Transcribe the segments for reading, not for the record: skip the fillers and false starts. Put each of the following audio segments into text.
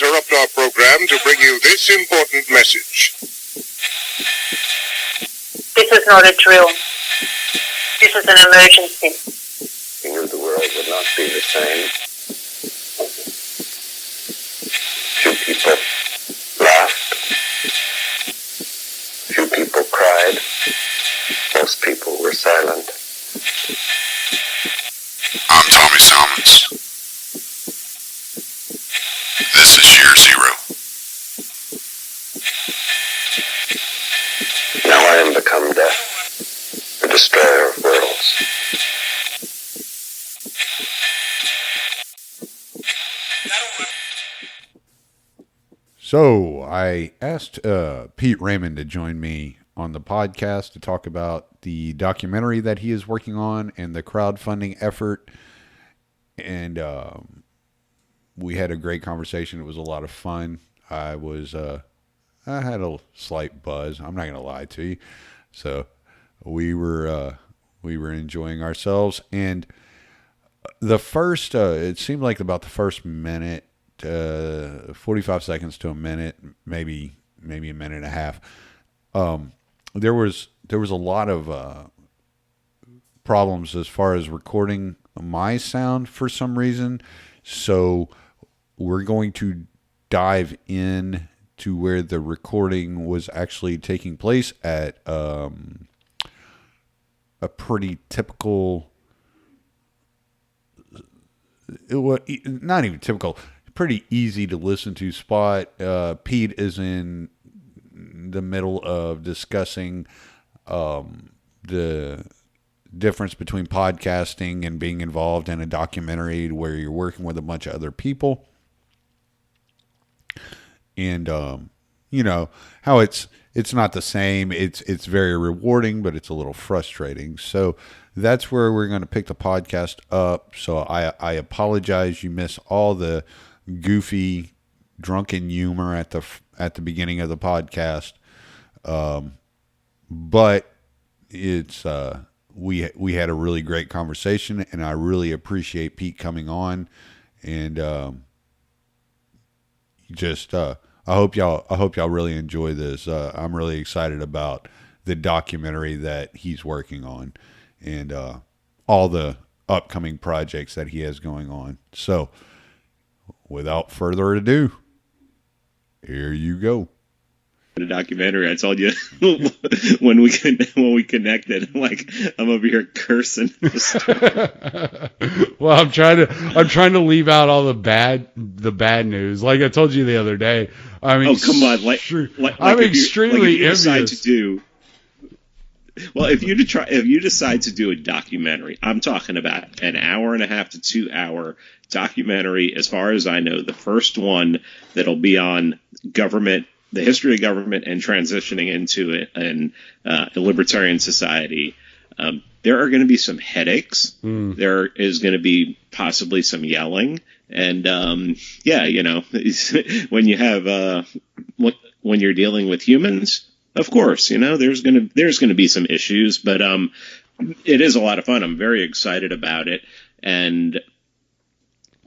interrupt our program to bring you this important message. This is not a drill. This is an emergency. We knew the world would not be the same. Few people laughed. Few people cried. Most people were silent. I'm Tommy Salmons. This is Year Zero. Now I am become death, the destroyer of worlds. So I asked Pete Raymond to join me on the podcast to talk about the documentary that he is working on and the crowdfunding effort. And we had a great conversation. It was a lot of fun. I had a slight buzz. I'm not going to lie to you. So we were enjoying ourselves. And the first, it seemed like about the first minute, 45 seconds to a minute, maybe a minute and a half. There was a lot of problems as far as recording my sound for some reason. So we're going to dive in to where the recording was actually taking place at a pretty typical, not even typical, pretty easy to listen to spot. Pete is in the middle of discussing the difference between podcasting and being involved in a documentary where you're working with a bunch of other people. And, how it's not the same. It's very rewarding, but it's a little frustrating. So that's where we're going to pick the podcast up. So I apologize. You miss all the goofy, drunken humor at the beginning of the podcast. But it's, we had a really great conversation, and I really appreciate Pete coming on, and, I hope y'all really enjoy this. I'm really excited about the documentary that he's working on and all the upcoming projects that he has going on. So, without further ado, here you go. The documentary, I told you when we connected, like I'm over here cursing. Well, I'm trying to leave out all the bad news. Like I told you the other day. I mean, oh come on, I'm extremely envious. Well, if you decide to do a documentary, I'm talking about an hour and a half to 2 hour documentary. As far as I know, the first one that'll be on government. The history of government and transitioning into it and a libertarian society. There are going to be some headaches. There is going to be possibly some yelling. And, when you have, when you're dealing with humans, of course, there's going to be some issues, but, it is a lot of fun. I'm very excited about it. And,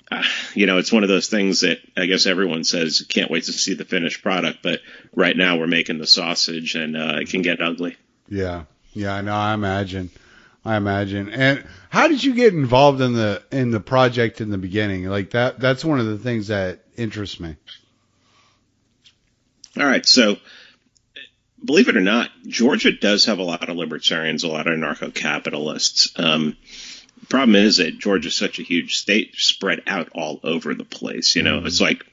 it's one of those things that I guess everyone says, can't wait to see the finished product. But right now we're making the sausage and it can get ugly. Yeah. I know. I imagine. And how did you get involved in the project in the beginning? Like that's one of the things that interests me. All right. So believe it or not, Georgia does have a lot of libertarians, a lot of anarcho-capitalists. Problem is that Georgia's such a huge state, spread out all over the place. It's like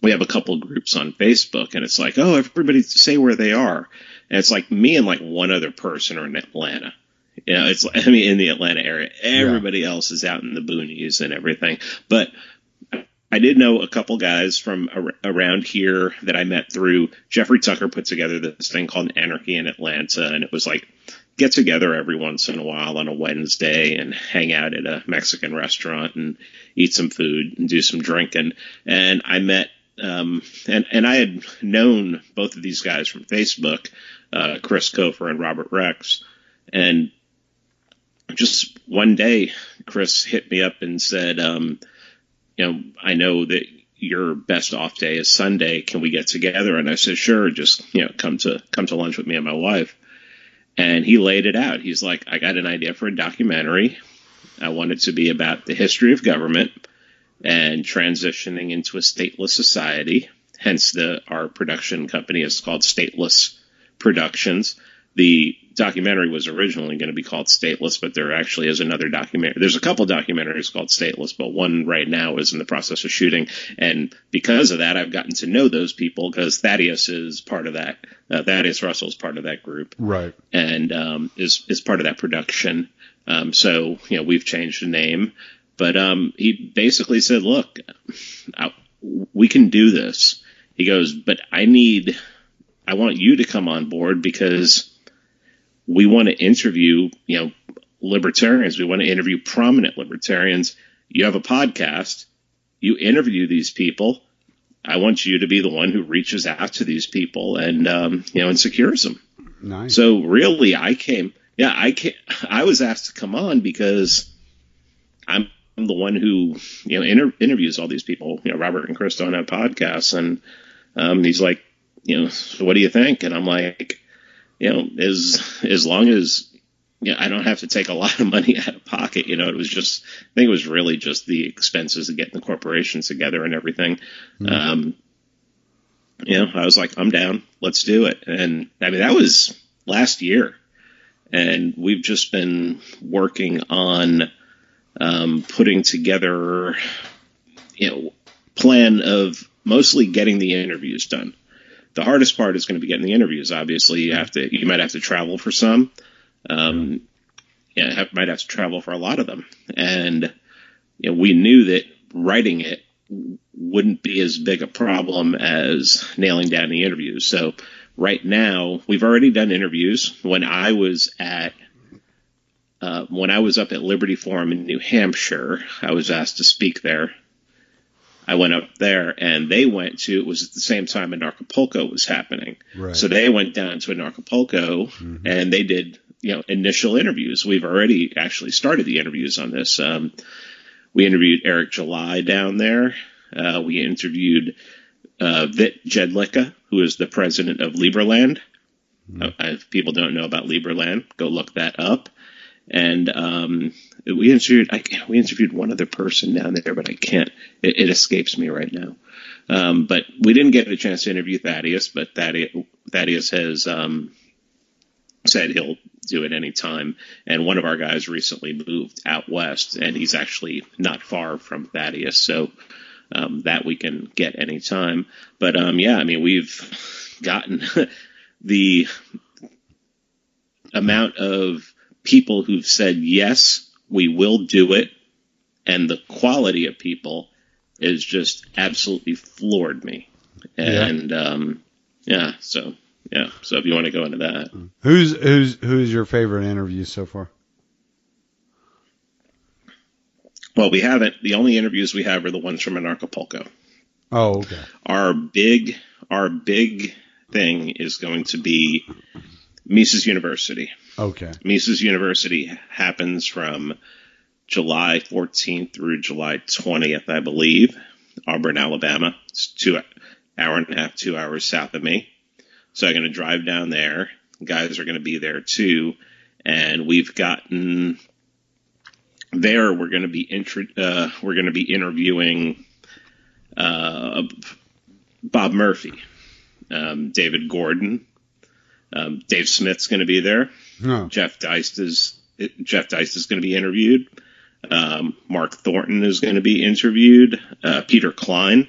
we have a couple groups on Facebook, and it's like, oh, everybody say where they are. And it's like me and like one other person are in Atlanta. In the Atlanta area. Everybody else is out in the boonies and everything. But I did know a couple guys from around here that I met through Jeffrey Tucker put together this thing called Anarchy in Atlanta, and it was like get together every once in a while on a Wednesday and hang out at a Mexican restaurant and eat some food and do some drinking. And I met, and I had known both of these guys from Facebook, Chris Kofer and Robert Rex. And just one day, Chris hit me up and said, I know that your best off day is Sunday. Can we get together? And I said, sure. Just, come to lunch with me and my wife. And he laid it out. He's like, I got an idea for a documentary. I want it to be about the history of government and transitioning into a stateless society. Hence, our production company is called Stateless Productions. The documentary was originally going to be called Stateless, but there actually is another documentary. There's a couple documentaries called Stateless, but one right now is in the process of shooting. And because of that, I've gotten to know those people because Thaddeus is part of that. Thaddeus Russell is part of that group. Right. And is part of that production. So, we've changed the name. But he basically said, look, we can do this. He goes, but I want you to come on board because we want to interview, libertarians. We want to interview prominent libertarians. You have a podcast. You interview these people. I want you to be the one who reaches out to these people and, and secures them. Nice. So really I was asked to come on because I'm the one who, interviews all these people. Robert and Chris don't have podcasts. And he's like, so what do you think? And I'm like, as long as I don't have to take a lot of money out of pocket, it was just, I think it was really just the expenses of getting the corporations together and everything. Mm-hmm. I was like, I'm down, let's do it. And I mean, that was last year, and we've just been working on putting together, plan of mostly getting the interviews done. The hardest part is going to be getting the interviews. Obviously, you might have to travel for some. Might have to travel for a lot of them. And we knew that writing it wouldn't be as big a problem as nailing down the interviews. So right now, we've already done interviews. When I was up at Liberty Forum in New Hampshire, I was asked to speak there. I went up there, and they went to, it was at the same time Anarchapulco was happening. Right. So they went down to Anarchapulco, mm-hmm. and they did, initial interviews. We've already actually started the interviews on this. We interviewed Eric July down there. We interviewed Vit Jedlicka, who is the president of Liberland. Mm-hmm. If people don't know about Liberland, go look that up. And we interviewed one other person down there, but I can't. It escapes me right now. But we didn't get a chance to interview Thaddeus, but Thaddeus has said he'll do it anytime. And one of our guys recently moved out west, and he's actually not far from Thaddeus, so that we can get anytime. But we've gotten the amount of people who've said, yes, we will do it. And the quality of people is just absolutely floored me. And, so if you want to go into that. Who's your favorite interview so far? Well, we haven't. The only interviews we have are the ones from Anarchapulco. Oh, okay. Our big thing is going to be Mises University. Okay. Mises University happens from July 14th through July 20th, I believe. Auburn, Alabama. It's 2 hours south of me. So I'm going to drive down there. Guys are going to be there too. And we've gotten there. We're going to be interviewing Bob Murphy, David Gordon. Dave Smith's going to be there. Oh. Jeff Deist is going to be interviewed. Mark Thornton is going to be interviewed. Peter Klein.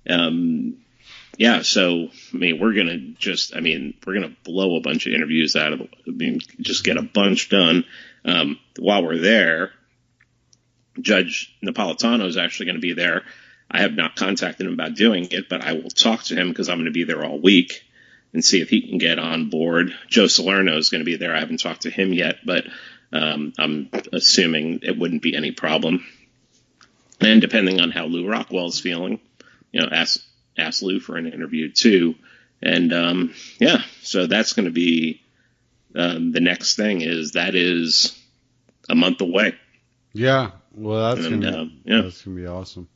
So we're going to blow a bunch of interviews out of just get a bunch done. While we're there, Judge Napolitano is actually going to be there. I have not contacted him about doing it, but I will talk to him because I'm going to be there all week and see if he can get on board. Joe Salerno is going to be there. I haven't talked to him yet, but I'm assuming it wouldn't be any problem. And depending on how Lou Rockwell's feeling, ask Lou for an interview too. And so that's going to be the next thing. That is a month away. Yeah, well, that's gonna be awesome.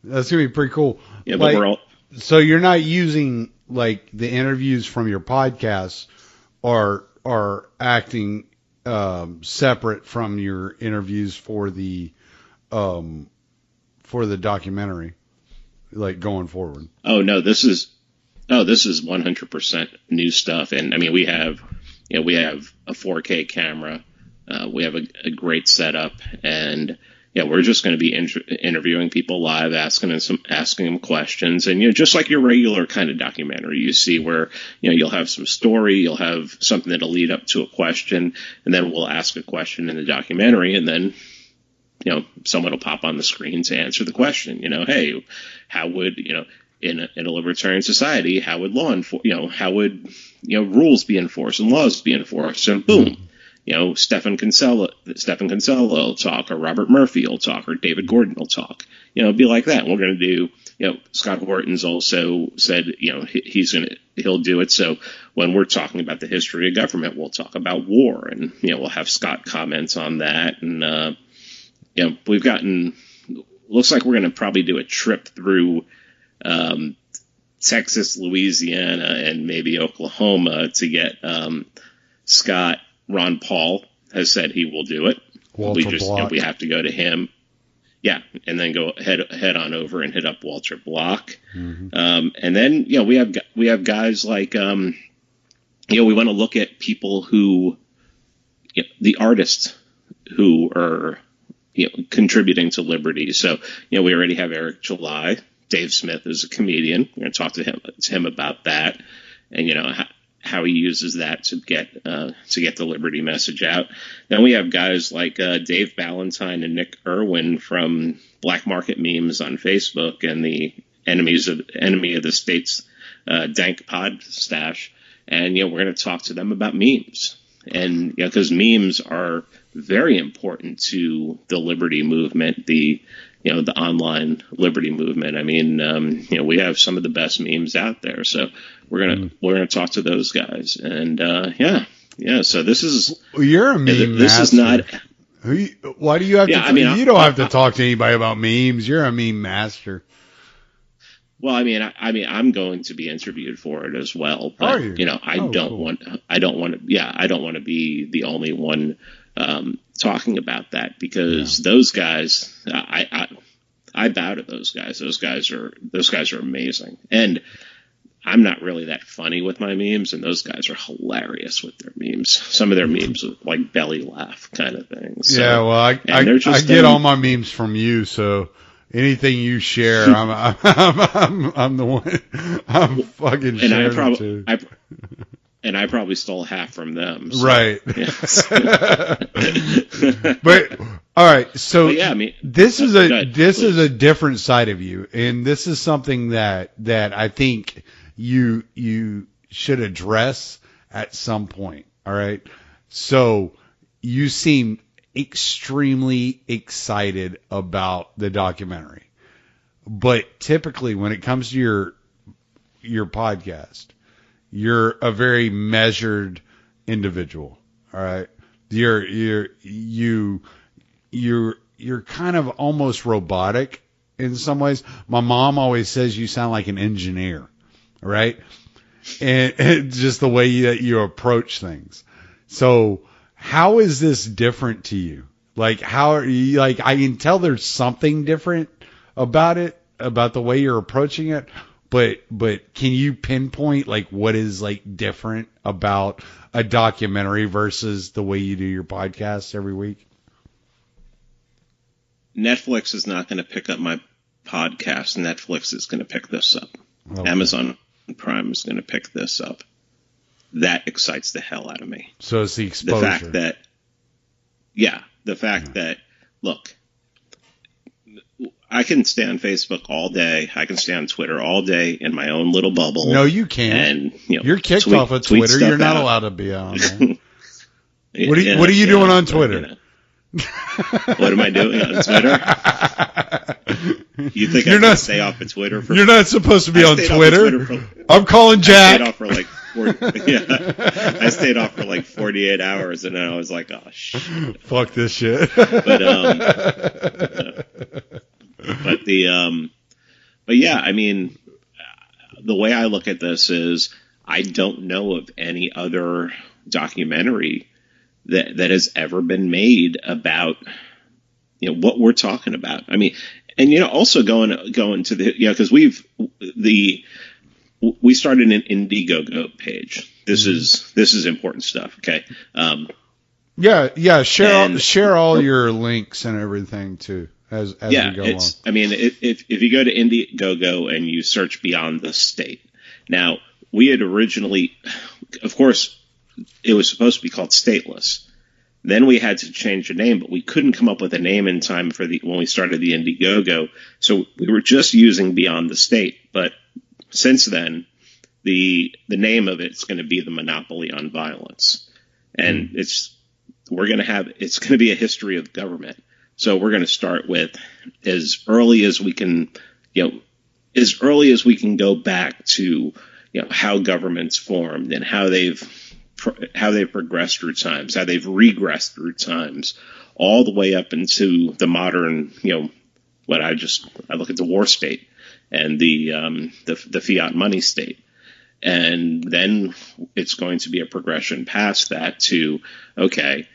That's gonna be pretty cool. Yeah, but we're all. So you're not using like the interviews from your podcast are acting separate from your interviews for the documentary, like going forward. Oh no, this is 100% new stuff, and I mean we have a 4K camera, we have a great setup, and yeah, we're just going to be interviewing people live, asking them questions, and just like your regular kind of documentary you see, where you'll have some story, you'll have something that'll lead up to a question, and then we'll ask a question in the documentary, and then someone will pop on the screen to answer the question. Hey, how would in a libertarian society, how would how would rules be enforced and laws be enforced? And boom. Stephen Kinsella will talk, or Robert Murphy will talk, or David Gordon will talk. It'll be like that. And we're going to do, Scott Horton's also said, he'll do it. So when we're talking about the history of government, we'll talk about war, and, we'll have Scott comments on that. And, we've gotten, looks like we're going to probably do a trip through, Texas, Louisiana, and maybe Oklahoma to get, Scott. Ron Paul has said he will do it. We have to go to him. Yeah. And then go head on over and hit up Walter Block. Mm-hmm. And then, we have guys like, we want to look at people who, the artists who are, contributing to liberty. So, we already have Eric July. Dave Smith is a comedian. We're going to talk to him about that. And, how he uses that to get the liberty message out. Then we have guys like Dave Ballantyne and Nick Irwin from Black Market Memes on Facebook and the Enemy of the State's Dank Pod Stash. And we're going to talk to them about memes. And because memes are very important to the liberty movement, the online liberty movement. I mean, we have some of the best memes out there, so we're gonna talk to those guys, and So this is you're a meme. This is not. Why do you have to? You don't have to talk to anybody about memes. You're a meme master. Well, I mean, I'm going to be interviewed for it as well. But, Are you? I don't want to be the only one talking about that, because those guys, I bow to those guys. Those guys are amazing, and I'm not really that funny with my memes, and those guys are hilarious with their memes. Some of their memes are like belly laugh kind of things. So, yeah, well, I get all my memes from you, so. Anything you share, I'm the one. I'm fucking sharing too. And I probably stole half from them. So, right. Yes. But all right, so but yeah, I mean, this is a different side of you, and this is something that I think you should address at some point. All right, so you seem extremely excited about the documentary, but typically when it comes to your podcast, you're a very measured individual. All right, you're kind of almost robotic in some ways. My mom always says you sound like an engineer, right? And just the way that you approach things. So how is this different to you? Like, how are you, like, I can tell there's something different about it, about the way you're approaching it, but can you pinpoint, like, what is, like, different about a documentary versus the way you do your podcast every week? Netflix is not going to pick up my podcast. Netflix is going to pick this up. Okay. Amazon Prime is going to pick this up. That excites the hell out of me. So it's the exposure. The fact that, look, I can stay on Facebook all day. I can stay on Twitter all day in my own little bubble. No, you can't. And, you're kicked off of Twitter. You're not allowed to be on there. What are you doing on Twitter? What am I doing on Twitter? You think I can stay off of Twitter? You're not supposed to be on Twitter. I'm calling Jack. I stayed off for like I stayed off for like 48 hours, and then I was like, oh shit. Fuck this shit. But But yeah, I mean, the way I look at this is I don't know of any other documentary that has ever been made about, what we're talking about. I mean, and, also going to the, because we started an Indiegogo page. This is important stuff. Okay. Yeah. Share all your links and everything too as we go along. I mean, if you go to Indiegogo and you search Beyond the State, now we had originally, of course, it was supposed to be called Stateless. Then we had to change the name, but we couldn't come up with a name in time for when we started the Indiegogo. So we were just using Beyond the State. But since then, the name of it's going to be the Monopoly on Violence, and it's going to be a history of government. So we're going to start with as early as we can go back to how governments formed and how they've progressed through times, how they've regressed through times, all the way up into the modern, I look at the war state and the fiat money state. And then it's going to be a progression past that to, okay,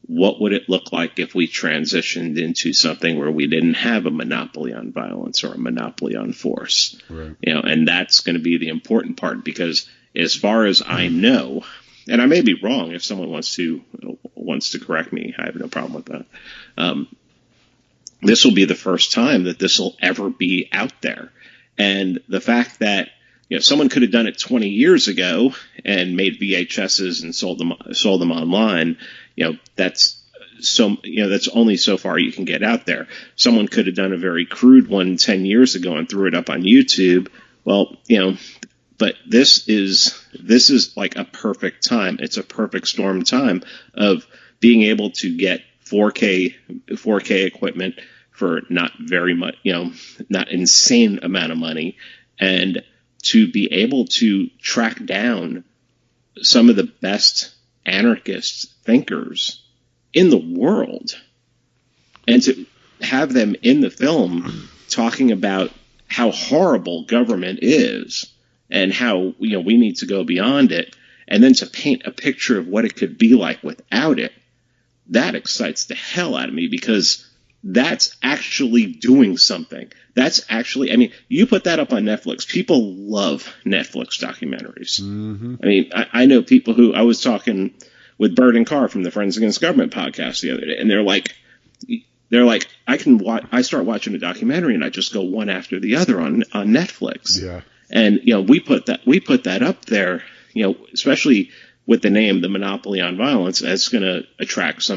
what would it look like if we transitioned into something where we didn't have a monopoly on violence or a monopoly on force? Right. And that's going to be the important part, because as far as I know, and I may be wrong, if someone wants to correct me, I have no problem with that. This will be the first time that this will ever be out there. And the fact that someone could have done it 20 years ago and made VHSs and sold them online, that's only so far you can get out there. Someone could have done a very crude one 10 years ago and threw it up on YouTube. Well, but this is like a perfect time. It's a perfect storm time of being able to get 4K equipment for not very much, not insane amount of money, and to be able to track down some of the best anarchist thinkers in the world, and to have them in the film talking about how horrible government is and how we need to go beyond it, and then to paint a picture of what it could be like without it, that excites the hell out of me, because that's actually doing something. That's actually, you put that up on Netflix. People love Netflix documentaries. Mm-hmm. I know people who, I was talking with Bird and Carr from the Friends Against Government podcast the other day, and they're like, I start watching a documentary and I just go one after the other on Netflix. Yeah. And, we put that up there, especially with the name, the Monopoly on Violence, that's going to attract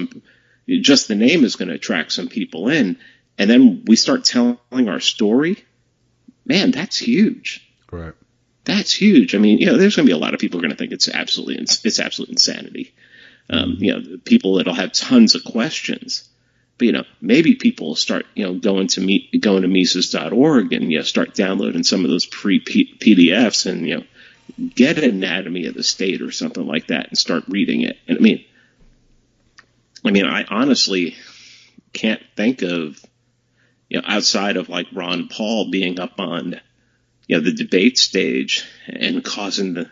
just the name is going to attract some people in. And then we start telling our story. Man, that's huge. Right. That's huge. There's going to be a lot of people who are going to think it's absolute insanity. People that'll have tons of questions. But, maybe people will start, going to Mises.org and, start downloading some of those free PDFs and, get an Anatomy of the State or something like that and start reading it. And I honestly can't think of, outside of like Ron Paul being up on, the debate stage and causing the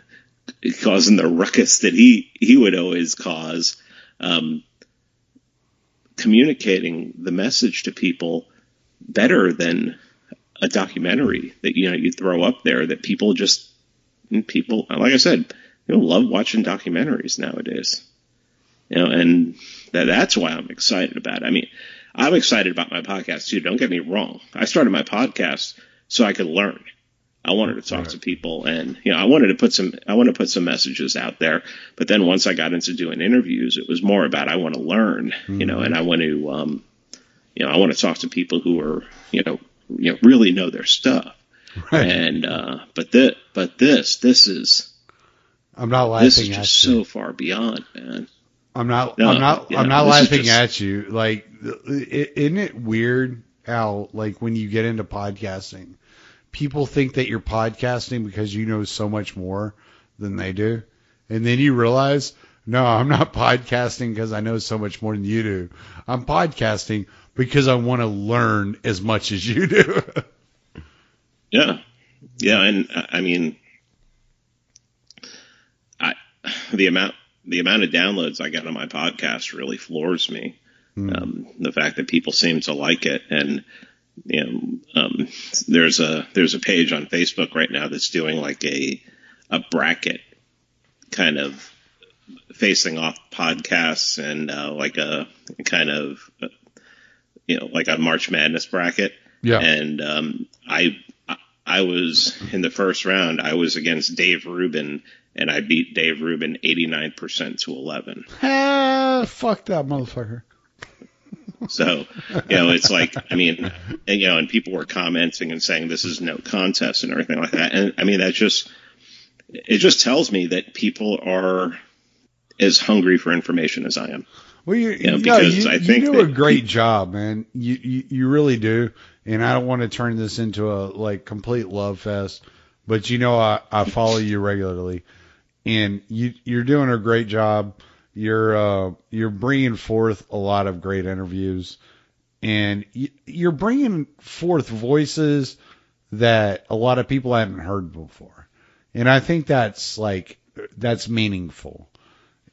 ruckus that he would always cause, communicating the message to people better than a documentary that, you throw up there that people, like I said, people love watching documentaries nowadays. And that's why I'm excited about it. I'm excited about my podcast too. Don't get me wrong. I started my podcast so I could learn. I wanted to talk to people, and I wanted to put some messages out there. But then once I got into doing interviews, it was more about I want to learn, and I want to, I want to talk to people who are, really know their stuff. Right. And this is. I'm not laughing this is at just you. So far beyond, man. I'm not laughing at you. Like, isn't it weird how, like, when you get into podcasting, people think that you're podcasting because you know so much more than they do. And then you realize, no, I'm not podcasting because I know so much more than you do. I'm podcasting because I want to learn as much as you do. Yeah. Yeah. And I mean, the amount of downloads I got on my podcast really floors me. The fact that people seem to like it. And, there's a page on Facebook right now that's doing like a bracket kind of facing off podcasts and like a kind of like a March Madness bracket. Yeah. And I was in the first round. I was against Dave Rubin, and I beat Dave Rubin 89% to 11. Fuck that motherfucker. So, it's like, I mean, and people were commenting and saying this is no contest and everything like that. And I mean, it just tells me that people are as hungry for information as I am. Well, you think do a great job, man. You really do. And I don't want to turn this into a like complete love fest, but I follow you regularly, and you're doing a great job. You're bringing forth a lot of great interviews, and you're bringing forth voices that a lot of people haven't heard before, and I think that's meaningful.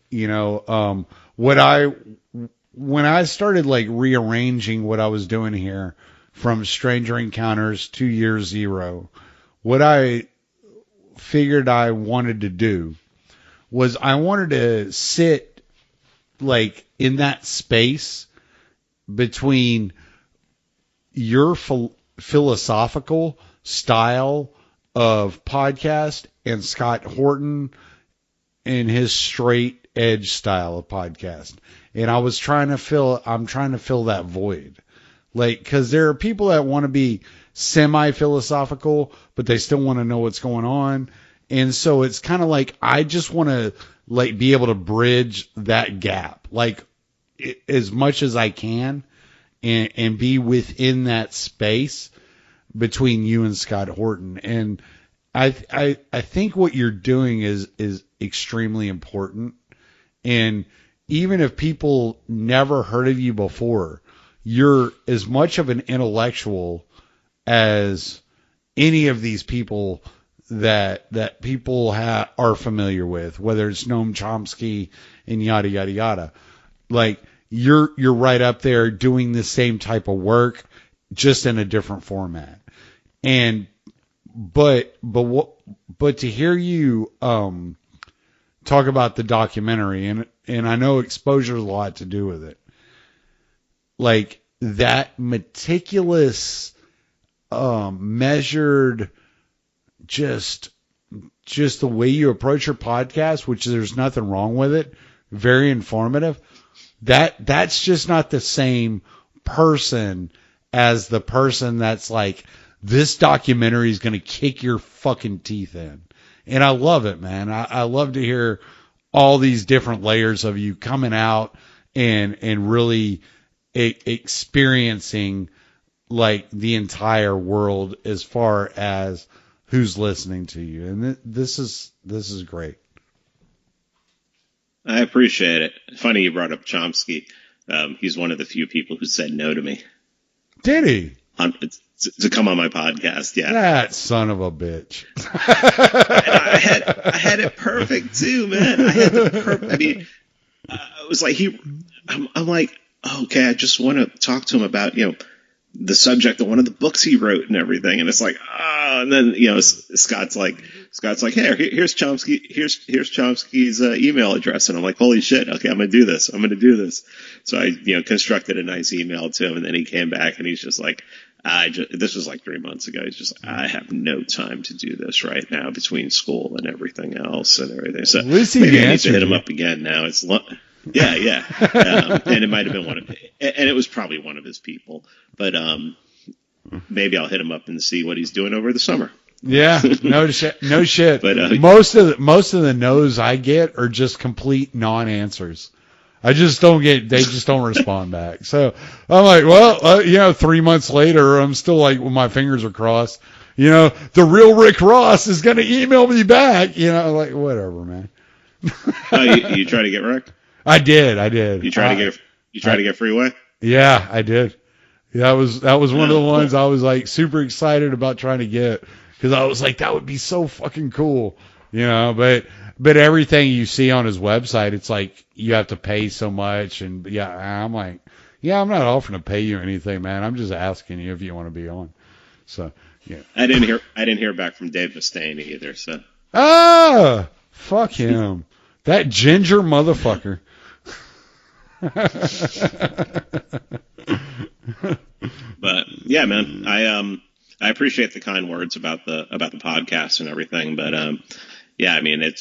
When I started like rearranging what I was doing here from Stranger Encounters to Year Zero, what I figured I wanted to do was I wanted to sit like in that space between your philosophical style of podcast and Scott Horton and his straight edge style of podcast. And I'm trying to fill that void. Like, cause there are people that want to be semi-philosophical, but they still want to know what's going on. And so it's kind of like, I just want to like be able to bridge that gap, like as much as I can, and be within that space between you and Scott Horton. And I think what you're doing is extremely important. And even if people never heard of you before, you're as much of an intellectual as any of these people that people are familiar with, whether it's Noam Chomsky and yada yada yada. Like you're right up there doing the same type of work, just in a different format. And but to hear you talk about the documentary, and I know exposure has a lot to do with it. Like that meticulous, measured, just the way you approach your podcast, which there's nothing wrong with it, very informative. That's just not the same person as the person that's like, this documentary is going to kick your fucking teeth in. And I love it, man. I love to hear all these different layers of you coming out and really experiencing like the entire world as far as who's listening to you. And this is great. I appreciate it. Funny you brought up Chomsky. He's one of the few people who said no to me. Did he? To come on my podcast, yeah. That son of a bitch. I had it perfect too, man. I had the perfect. I mean, it was like I'm like, okay, I just want to talk to him about the subject of one of the books he wrote and everything, and it's like, and then Scott's like, hey, here's Chomsky, here's Chomsky's email address, and I'm like, holy shit, okay, I'm gonna do this. So I constructed a nice email to him, and then he came back and he's just like, this was like 3 months ago. He's just, I have no time to do this right now between school and everything else and everything. So maybe I need to hit him up again now. It's yeah. And it might have been and it was probably one of his people, but maybe I'll hit him up and see what he's doing over the summer. Yeah, no shit. But most of the no's I get are just complete non-answers. They just don't respond back. So I'm like, well, 3 months later, I'm still like, well, my fingers are crossed. The real Rick Ross is going to email me back. Like, whatever, man. You try to get Rick? I did. You try to get Freeway? Yeah, I did. That was one of the ones I was like super excited about trying to get, because I was like, that would be so fucking cool, you know. But everything you see on his website, it's like you have to pay so much, and I'm like, I'm not offering to pay you anything, man. I'm just asking you if you want to be on. So yeah. I didn't hear back from Dave Mustaine either. So fuck him, that ginger motherfucker. But yeah, man, I appreciate the kind words about the podcast and everything. But yeah, I mean I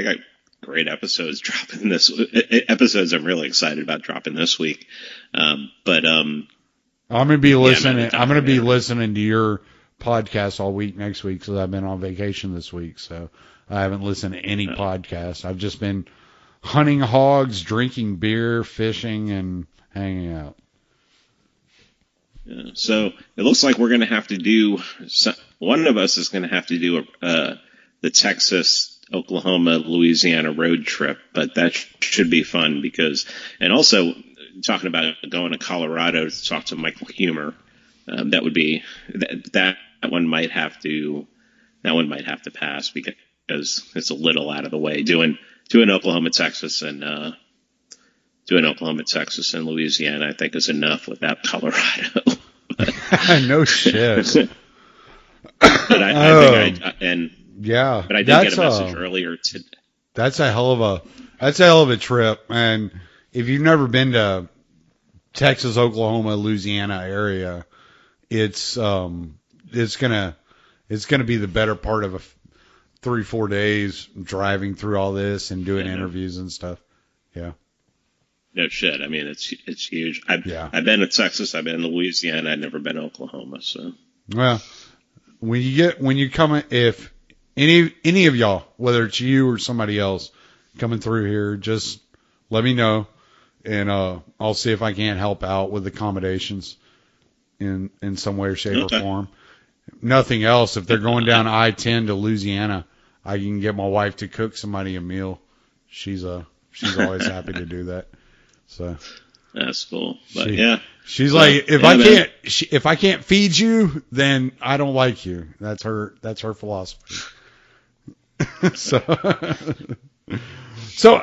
got great episodes dropping episodes I'm really excited about dropping this week. But I'm gonna be listening. I'm gonna be listening to your podcast all week next week, because I've been on vacation this week, so I haven't listened to any podcasts. I've just been hunting hogs, drinking beer, fishing, and hanging out. Yeah, so it looks like we're going to have to do, one of us is going to have to do the Texas, Oklahoma, Louisiana road trip, but that should be fun and also talking about going to Colorado to talk to Michael Humer, that would be, that one might have to pass because it's a little out of the way. Doing Oklahoma, Texas, and Louisiana, I think, is enough without Colorado. No shit. But I think But I did get a message earlier today. That's a hell of a trip. And if you've never been to Texas, Oklahoma, Louisiana area, it's gonna be the better part of 3-4 days driving through all this and doing interviews and stuff. Yeah. No shit. I mean, it's huge. I've been to Texas. I've been to Louisiana. I've never been to Oklahoma. So. Well, if any of y'all, whether it's you or somebody else coming through here, just let me know, and I'll see if I can't help out with accommodations in some way or shape or form. Nothing else. If they're going down I-10 to Louisiana, I can get my wife to cook somebody a meal. She's always happy to do that. So that's cool. But she's like, if I can't feed you, then I don't like you. That's her philosophy. So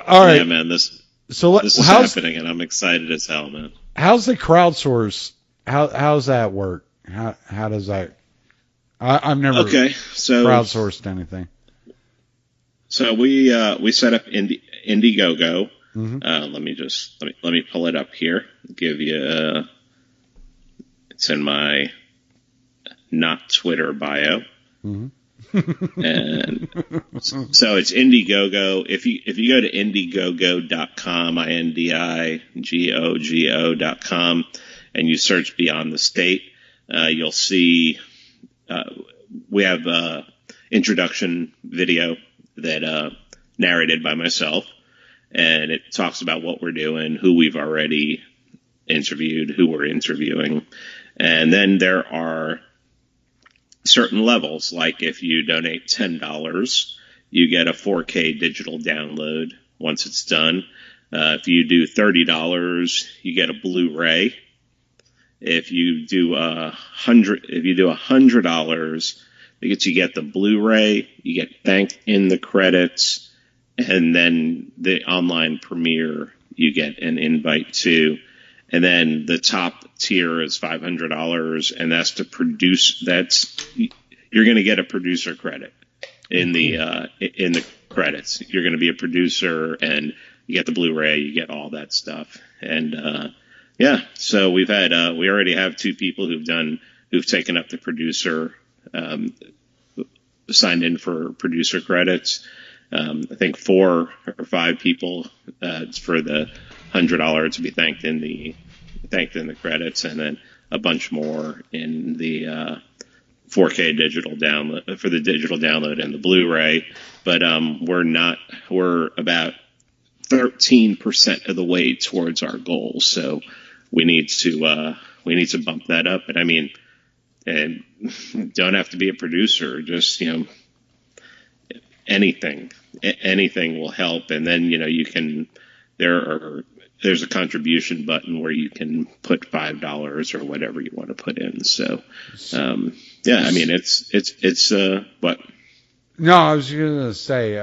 all right, yeah, man. This is happening, and I'm excited as hell, man. How's the crowdsource? How's that work? How does that? I've never crowdsourced anything. So we set up Indiegogo. Mm-hmm. Let me pull it up here. Give you it's in my not Twitter bio. Mm-hmm. And so it's Indiegogo. If you go to Indiegogo.com, INDIGOGO.com, and you search Beyond the State, you'll see we have a introduction video that narrated by myself, and it talks about what we're doing, who we've already interviewed, who we're interviewing, and then there are certain levels, like if you donate $10, you get a 4K digital download once it's done. If you do $30, you get a Blu-ray. If you do $100, you get the Blu-ray, you get thanked in the credits, and then the online premiere you get an invite to. And then the top tier is $500, and that's to produce. You're going to get a producer credit in the credits. You're going to be a producer, and you get the Blu-ray, you get all that stuff. And so we already have 2 people who've taken up the producer, signed in for producer credits. I think 4 or 5 people for the $100 to be thanked in the credits, and then a bunch more in the 4K digital download for the digital download and the Blu-ray. But we're about 13% of the way towards our goal, so we need to bump that up. And I mean, don't have to be a producer, just anything will help. And then you can, there are there's a contribution button where you can put $5 or whatever you want to put in. So, yeah, I mean, it's what? No, I was going to say,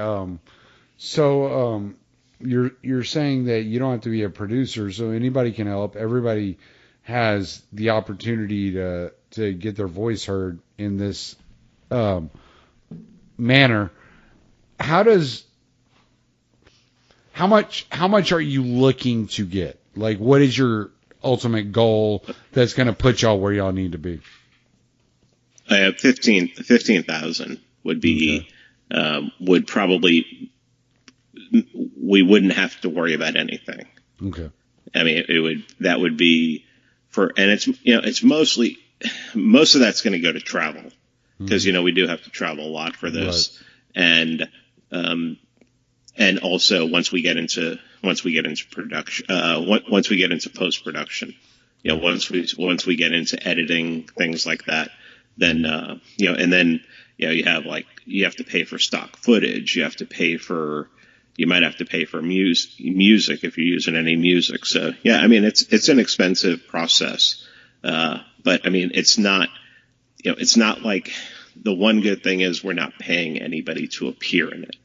you're saying that you don't have to be a producer, so anybody can help. Everybody has the opportunity to get their voice heard in this manner. How much are you looking to get? Like, what is your ultimate goal that's going to put y'all where y'all need to be? 15,000 would be, would probably, we wouldn't have to worry about anything. Okay. I mean, that would be and it's mostly, most of that's going to go to travel because, we do have to travel a lot for this. Right. And also once we get into production, once we get into post production, once we get into editing, things like that, then, and then, you have to pay for stock footage. You might have to pay for music if you're using any music. So yeah, I mean, it's an expensive process. But I mean, it's not like, the one good thing is we're not paying anybody to appear in it.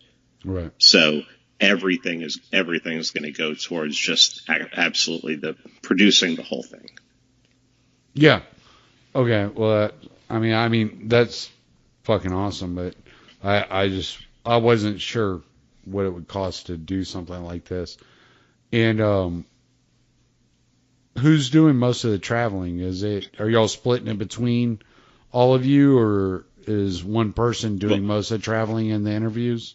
Right. So everything's going to go towards just absolutely producing the whole thing. Yeah. Okay. Well, I mean that's fucking awesome, but I wasn't sure what it would cost to do something like this. And who's doing most of the traveling? Are y'all splitting it between all of you, or is one person doing most of the traveling in the interviews?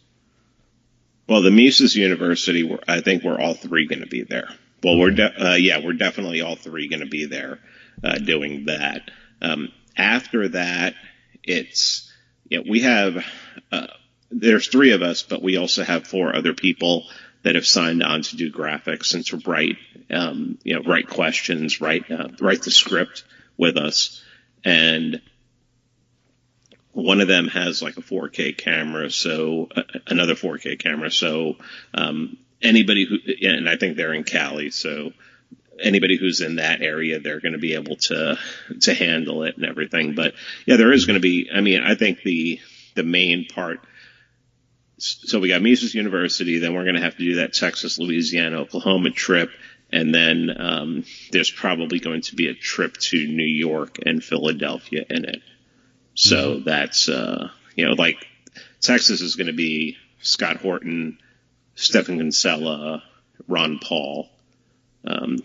Well, the Mises University, I think we're all three going to be there. Well, we're definitely all three going to be there doing that. After that, it's we have there's three of us, but we also have four other people that have signed on to do graphics and to write write questions, write the script with us, and one of them has like a 4K camera, so another 4K camera. So anybody and I think they're in Cali, so anybody who's in that area, they're going to be able to handle it and everything. But yeah, there is going to be. I mean, I think the main part. So we got Mises University, then we're going to have to do that Texas, Louisiana, Oklahoma trip, and then there's probably going to be a trip to New York and Philadelphia in it. So that's, like Texas is going to be Scott Horton, Stephen Kinsella, Ron Paul.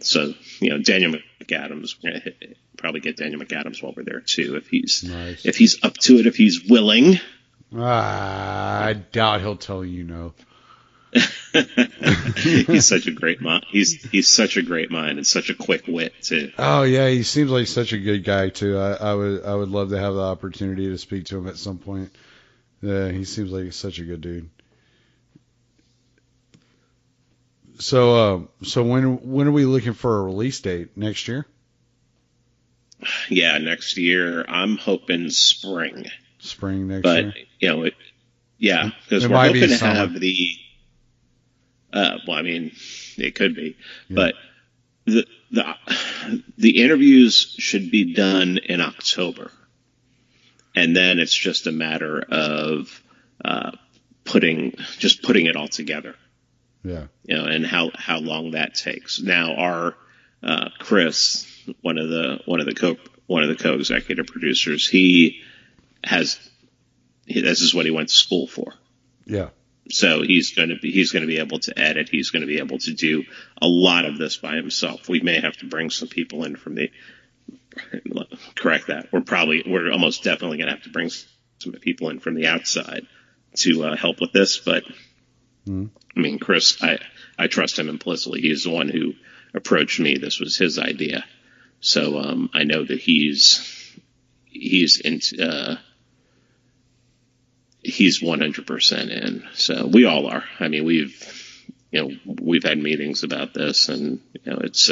So, Daniel McAdams, we're going to probably get Daniel McAdams while we're there too, if he's up to it, if he's willing. I doubt he'll tell you no. He's such a great mind. He's such a great mind and such a quick wit too. Oh yeah, he seems like such a good guy too. I would love to have the opportunity to speak to him at some point. Yeah, he seems like such a good dude. So when are we looking for a release date? Next year? Yeah, next year. I'm hoping spring. Spring next year. But because we're hoping to have the. Well, I mean, it could be, but the interviews should be done in October, and then it's just a matter of putting it all together. Yeah. And how long that takes. Now, our Chris, one of the co-executive producers, this is what he went to school for. Yeah. So he's going to be able to edit. He's going to be able to do a lot of this by himself. We may have to bring some people in correct that. We're almost definitely going to have to bring some people in from the outside to help with this. But I mean, Chris, I trust him implicitly. He's the one who approached me. This was his idea. So I know that he's into, he's 100% in. So we all are. I mean, we've had meetings about this, and it's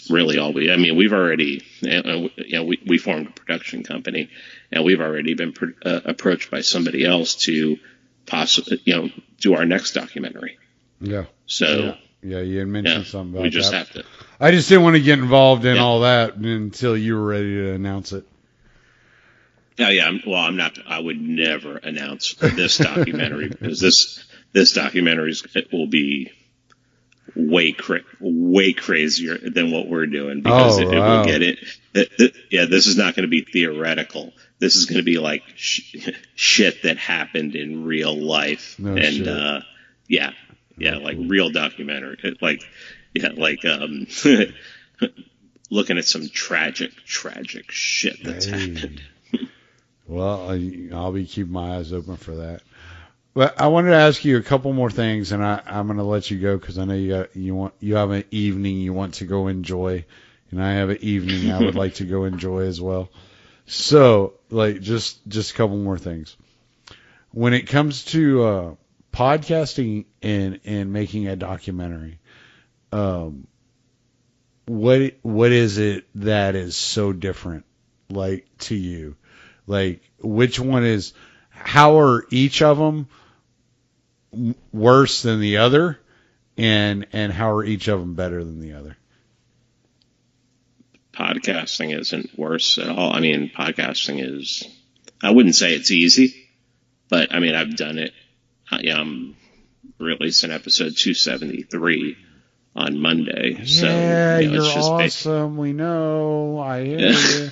really all we've already, we formed a production company, and we've already been approached by somebody else to possibly, do our next documentary. Yeah. So Yeah, you had mentioned something about we just that. have to. I just didn't want to get involved in all that until you were ready to announce it. Oh yeah, I'm not. I would never announce this documentary because this documentary will be way crazier than what we're doing because it will get it. This is not going to be theoretical. This is going to be like shit that happened in real life, like real documentary, looking at some tragic shit that's happened. Well, I'll be keeping my eyes open for that. But I wanted to ask you a couple more things, and I'm going to let you go because I know you have an evening you want to go enjoy, and I have an evening I would like to go enjoy as well. So, like, just a couple more things. When it comes to podcasting and making a documentary, what is it that is so different, like, to you? Like, which one is? How are each of them worse than the other, and how are each of them better than the other? Podcasting isn't worse at all. I mean, podcasting is. I wouldn't say it's easy, but I mean, I've done it. I'm releasing episode 273 on Monday. Yeah, so, you're it's just awesome. We know. I hear you.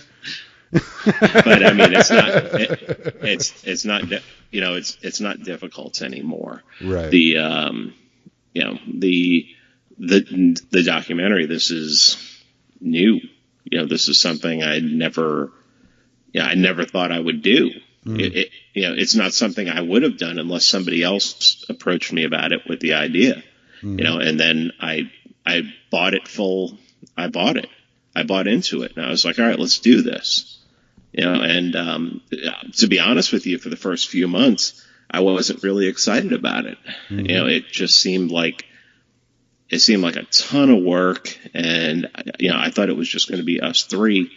But I mean, it's not difficult anymore. Right. The documentary. This is new. This is something I never thought I would do. It's not something I would have done unless somebody else approached me about it with the idea. And then I bought it full. I bought it. I bought into it, and I was like, all right, let's do this. And to be honest with you, for the first few months, I wasn't really excited about it. It just seemed like a ton of work, and I thought it was just going to be us three.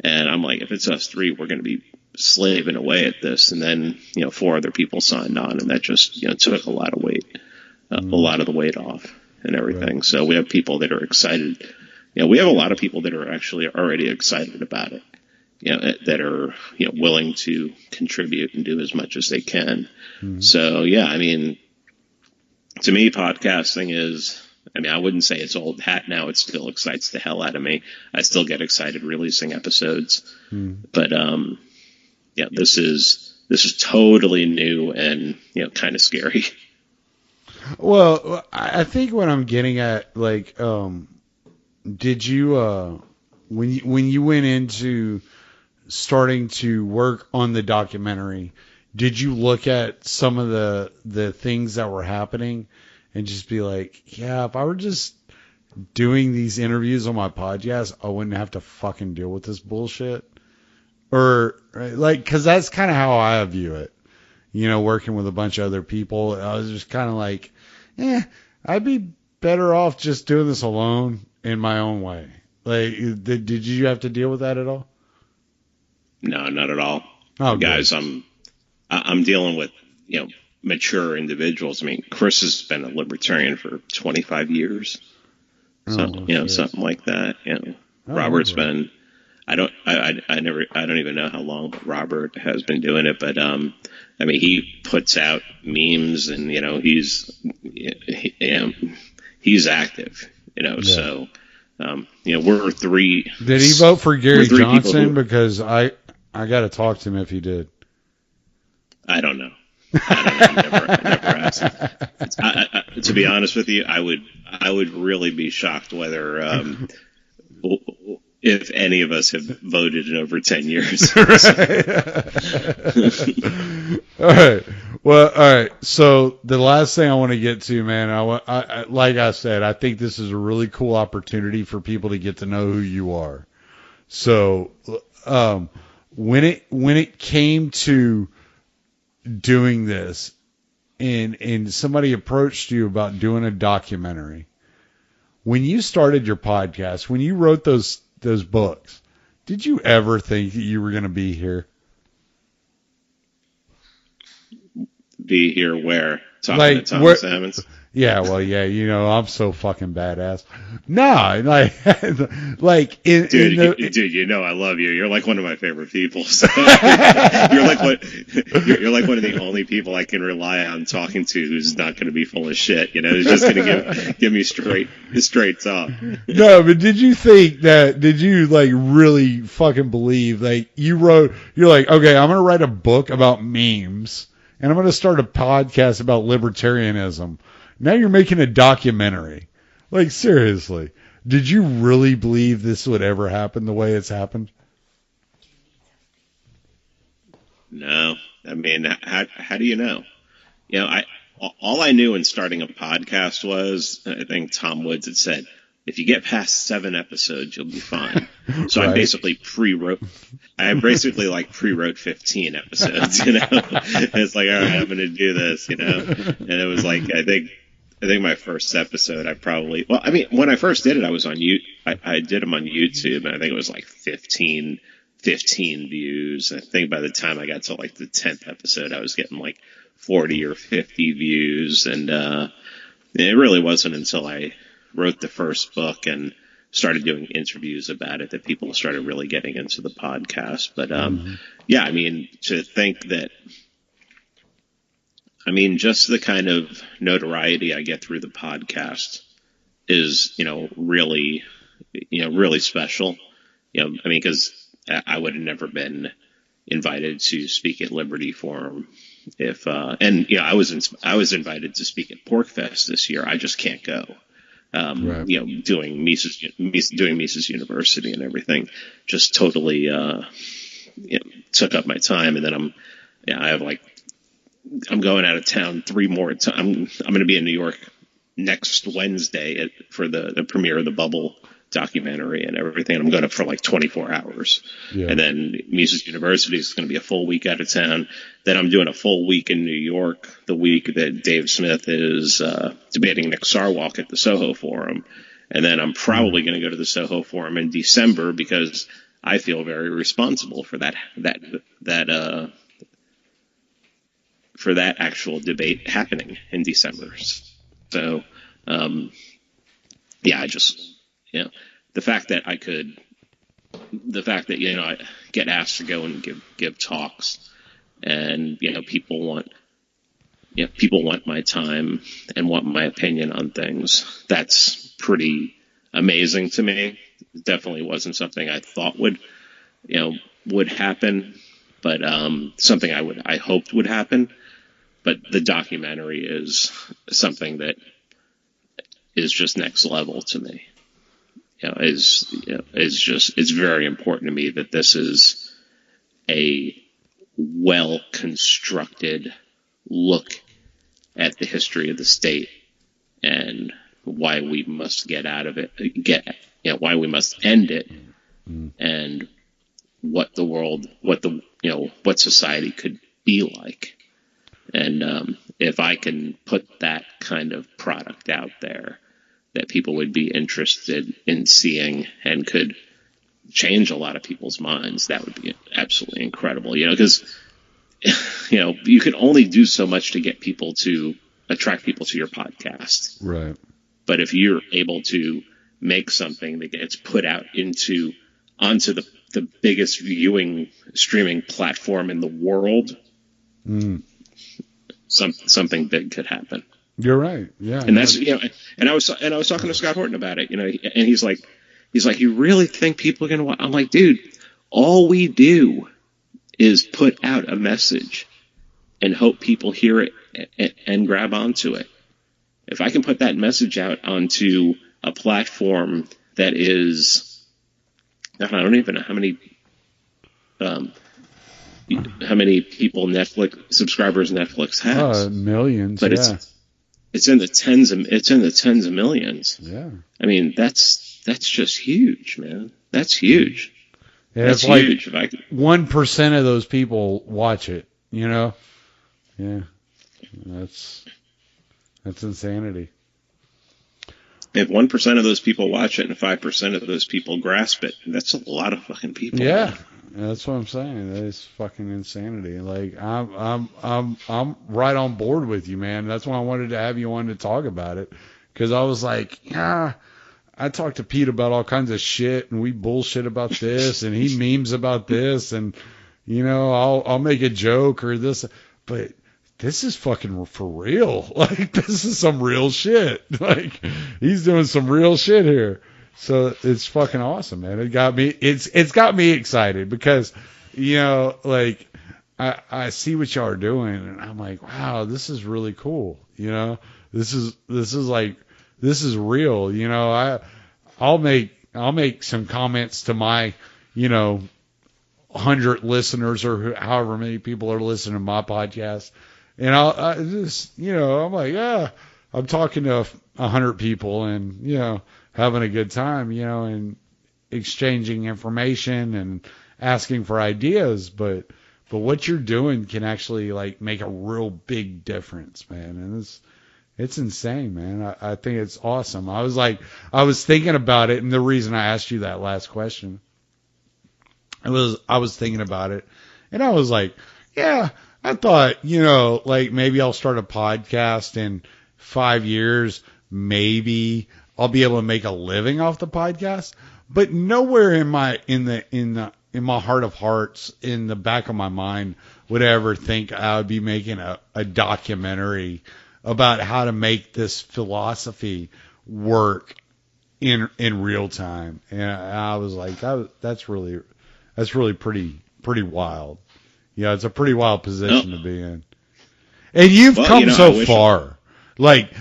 And I'm like, if it's us three, we're going to be slaving away at this. And then 4 other people signed on, and that just took a lot of weight, a lot of the weight off and everything. Right. So we have people that are excited. We have a lot of people that are actually already excited about it. That are willing to contribute and do as much as they can. So I mean, to me, podcasting is. I mean, I wouldn't say it's old hat now. It still excites the hell out of me. I still get excited releasing episodes. But this is totally new and kind of scary. Well, I think what I'm getting at, like, did you when you went into starting to work on the documentary, did you look at some of the things that were happening and just be like, yeah, if I were just doing these interviews on my podcast, I wouldn't have to fucking deal with this bullshit? Or, like, because that's kind of how I view it. Working with a bunch of other people, I was just kind of like, I'd be better off just doing this alone in my own way. Like, did you have to deal with that at all? No, not at all. Oh, guys, good. I'm dealing with mature individuals. I mean, Chris has been a libertarian for 25 years, so something like that. Robert's been. I don't even know how long Robert has been doing it, but I mean, he puts out memes, and he's active. So we're three. Did he vote for Gary Johnson? Because I got to talk to him if he did. I don't know. I never asked him. To be honest with you, I would really be shocked whether if any of us have voted in over 10 years. All right. Well, all right. So the last thing I want to get to, man, I like I said, I think this is a really cool opportunity for people to get to know who you are. So, when it came to doing this, and somebody approached you about doing a documentary, when you started your podcast, when you wrote those books, did you ever think that you were going to be here? Be here where? Talking to Thomas Ammons? Yeah, well, yeah, I'm so fucking badass. No, like in Dude, the, dude, I love you. You're like one of my favorite people. So you're like you're like one of the only people I can rely on talking to who's not going to be full of shit. Who's just going to give me straight talk. No, but did you like really fucking believe, like you're like, okay, I'm going to write a book about memes and I'm going to start a podcast about libertarianism. Now you're making a documentary. Like, seriously, did you really believe this would ever happen the way it's happened? No, I mean, how do you know? All I knew in starting a podcast was, I think Tom Woods had said, if you get past 7 episodes, you'll be fine. So right. I basically pre-wrote 15 episodes, It's like, all right, I'm going to do this, And it was like, I think my first episode, when I first did it, I was on I did them on YouTube, and I think it was like 15 views. I think by the time I got to like the 10th episode, I was getting like 40 or 50 views. And it really wasn't until I wrote the first book and started doing interviews about it that people started really getting into the podcast. But yeah, I mean, to think that, just the kind of notoriety I get through the podcast is, really special. Because I would have never been invited to speak at Liberty Forum I was invited to speak at Porkfest this year. I just can't go. Right. Doing Mises University and everything just totally, took up my time. And then I'm going out of town 3 more times. I'm going to be in New York next Wednesday for the premiere of the Bubble documentary and everything. I'm going up for like 24 hours. Yeah. And then Mises University is going to be a full week out of town. Then I'm doing a full week in New York, the week that Dave Smith is debating Nick Sarwark at the Soho Forum. And then I'm probably going to go to the Soho Forum in December because I feel very responsible for that actual debate happening in December. So, yeah, the fact that I get asked to go and give talks, and people want my time and want my opinion on those. That's pretty amazing to me. It definitely wasn't something I thought would happen, but something I hoped would happen. But the documentary is something that is just next level to me. It's very important to me that this is a well-constructed look at the history of the state and why we must get out of it, why we must end it, and what society could be like. And if I can put that kind of product out there that people would be interested in seeing and could change a lot of people's minds, that would be absolutely incredible. Because you can only do so much to attract people to your podcast. Right. But if you're able to make something that gets put out onto the biggest streaming platform in the world, something big could happen. You're right. Yeah. And that's, and I was talking to Scott Horton about it, and he's like, you really think people are going to watch? I'm like, dude, all we do is put out a message and hope people hear it and grab onto it. If I can put that message out onto a platform that is, I don't even know how many people subscribers Netflix has. Millions. But it's in the tens of millions. Yeah. That's just huge, man. That's huge. Yeah, that's it's huge. Like 1% of those people watch it, Yeah. That's insanity. If 1% of those people watch it and 5% of those people grasp it, that's a lot of fucking people. Yeah. That's what I'm saying. That is fucking insanity. Like I'm right on board with you, man. That's why I wanted to have you on to talk about it, because I was like, yeah, I talked to Pete about all kinds of shit, and we bullshit about this, and he memes about this, and you know, I'll make a joke or this, but this is fucking for real. Like, this is some real shit. Like, he's doing some real shit here. So it's fucking awesome, man. It's got me excited because, you know, like I see what y'all are doing, and I'm like, wow, this is really cool. You know, this is real. You know, I'll make some comments to my, you know, 100 listeners or however many people are listening to my podcast, and I just, you know, I'm like, yeah, I'm talking to 100 people, and you know, having a good time, you know, and exchanging information and asking for ideas, but what you're doing can actually like make a real big difference, man. And it's insane, man. I think it's awesome. I was thinking about it, and the reason I asked you that last question, I was thinking about it, and I was like, yeah, I thought, you know, like maybe I'll start a podcast in 5 years, maybe I'll be able to make a living off the podcast, but nowhere in my heart of hearts, in the back of my mind, would I ever think I would be making a documentary about how to make this philosophy work in real time. And I was like, that's really pretty wild. Yeah, it's a pretty wild position to be in. And you've come so far. Like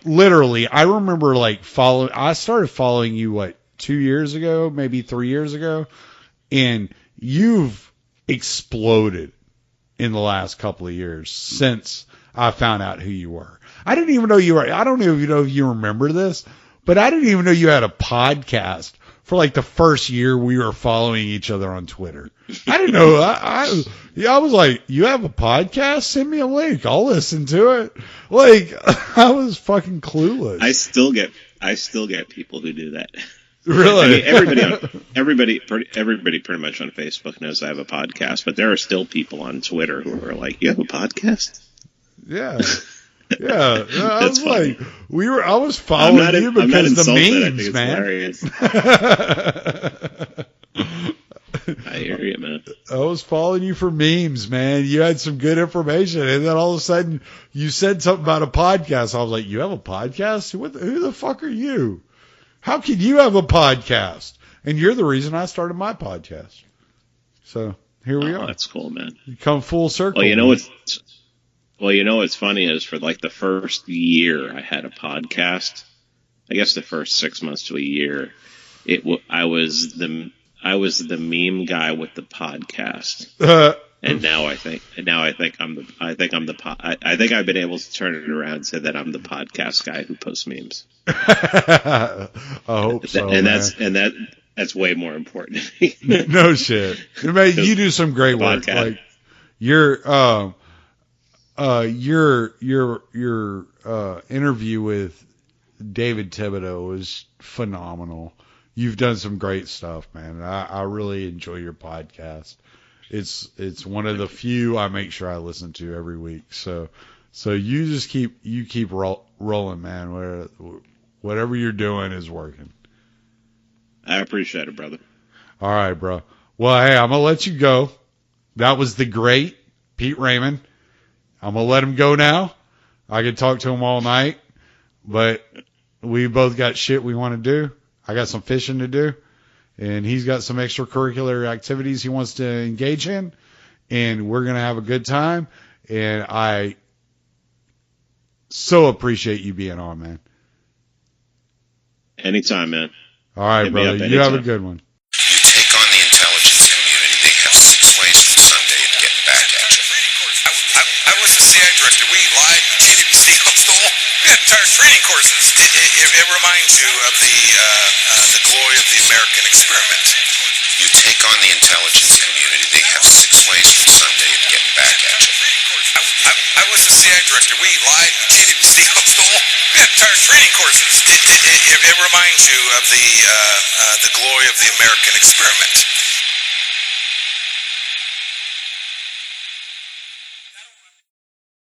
literally, I remember I started following you 2 years ago, maybe 3 years ago, and you've exploded in the last couple of years since I found out who you were. I didn't even know you were. I don't even know if you remember this, but I didn't even know you had a podcast for like the first year we were following each other on Twitter. I didn't know. I was like, you have a podcast? Send me a link. I'll listen to it. Like, I was fucking clueless. I still get people who do that. Really? I mean, everybody pretty much on Facebook knows I have a podcast, but there are still people on Twitter who are like, you have a podcast? Yeah. Yeah, I was like, I was following you because the memes, man. I hear you, man. I was following you for memes, man. You had some good information, and then all of a sudden you said something about a podcast. I was like, you have a podcast? Who the fuck are you? How can you have a podcast? And you're the reason I started my podcast. So here we are. That's cool, man. You come full circle. Well, you know what's funny is for like the first year I had a podcast, I guess the first 6 months to a year, I was the meme guy with the podcast, and now I think I've been able to turn it around and say that I'm the podcast guy who posts memes. I hope so, and man. that's way more important. No shit, man, you do some great work. Like your interview with David Thibodeau was phenomenal. You've done some great stuff, man. I really enjoy your podcast. It's one of the few I make sure I listen to every week. So you just keep rolling, man. Whatever you're doing is working. I appreciate it, brother. All right, bro. Well, hey, I'm gonna let you go. That was the great Pete Raymond. I'm going to let him go now. I could talk to him all night, but we both got shit we want to do. I got some fishing to do, and he's got some extracurricular activities he wants to engage in, and we're going to have a good time, and I so appreciate you being on, man. Anytime, man. All right, brother. You have a good one. You take on the intelligence community. They have 6 ways from Sunday of getting back at you. I was a CIA director. We lied, we cheated, we stole. We had entire training courses. It reminds you of the glory of the American experiment. You take on the intelligence community. They have 6 ways from Sunday of getting back at you. I was a CIA director. We lied, we cheated, we stole. We had entire training courses. It reminds you of the glory of the American experiment.